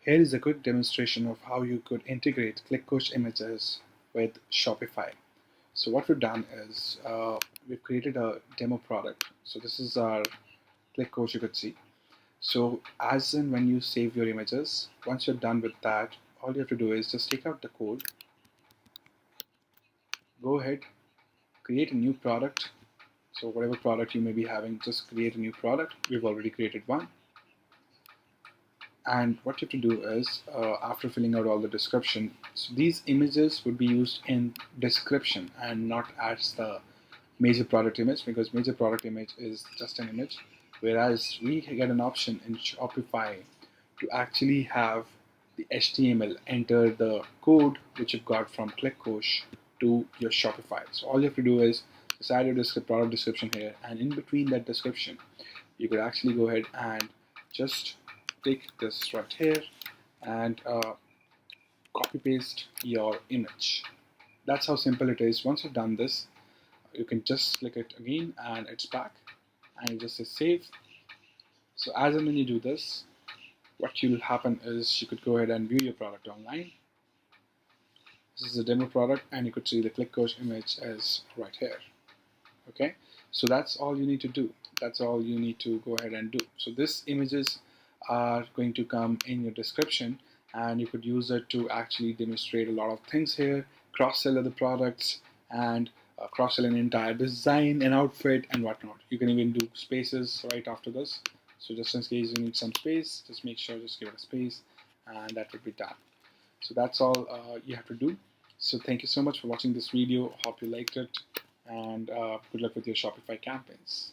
Here is a quick demonstration of how you could integrate ClickKosh images with Shopify. So what we've done is we've created a demo product. So this is our ClickKosh, you could see. So as in when you save your images, once you're done with that, all you have to do is just take out the code, go ahead, create a new product. So whatever product you may be having, just create a new product. We've already created one. And what you have to do is after filling out all the description, so these images would be used in description and not as the major product image, because major product image is just an image, whereas we get an option in Shopify to actually have the HTML enter the code which you've got from ClickKosh to your Shopify. So all you have to do is just add your product description here, and in between that description you could actually go ahead and just take this right here and copy paste your image. That's how simple it is. Once you've done this, you can just click it again and it's back, and you just say save. So as and when you do this, what will happen is you could go ahead and view your product online. This is a demo product, and you could see the ClickKosh image is right here. Okay, so that's all you need to do. That's all you need to go ahead and do. So this images are going to come in your description, and you could use it to actually demonstrate a lot of things here, cross-sell other products, and cross-sell an entire design and outfit and whatnot. You can even do spaces right after this. So just in case you need some space, just make sure just give it a space, and that would be done. So that's all you have to do. So thank you so much for watching this video. Hope you liked it, and good luck with your Shopify campaigns.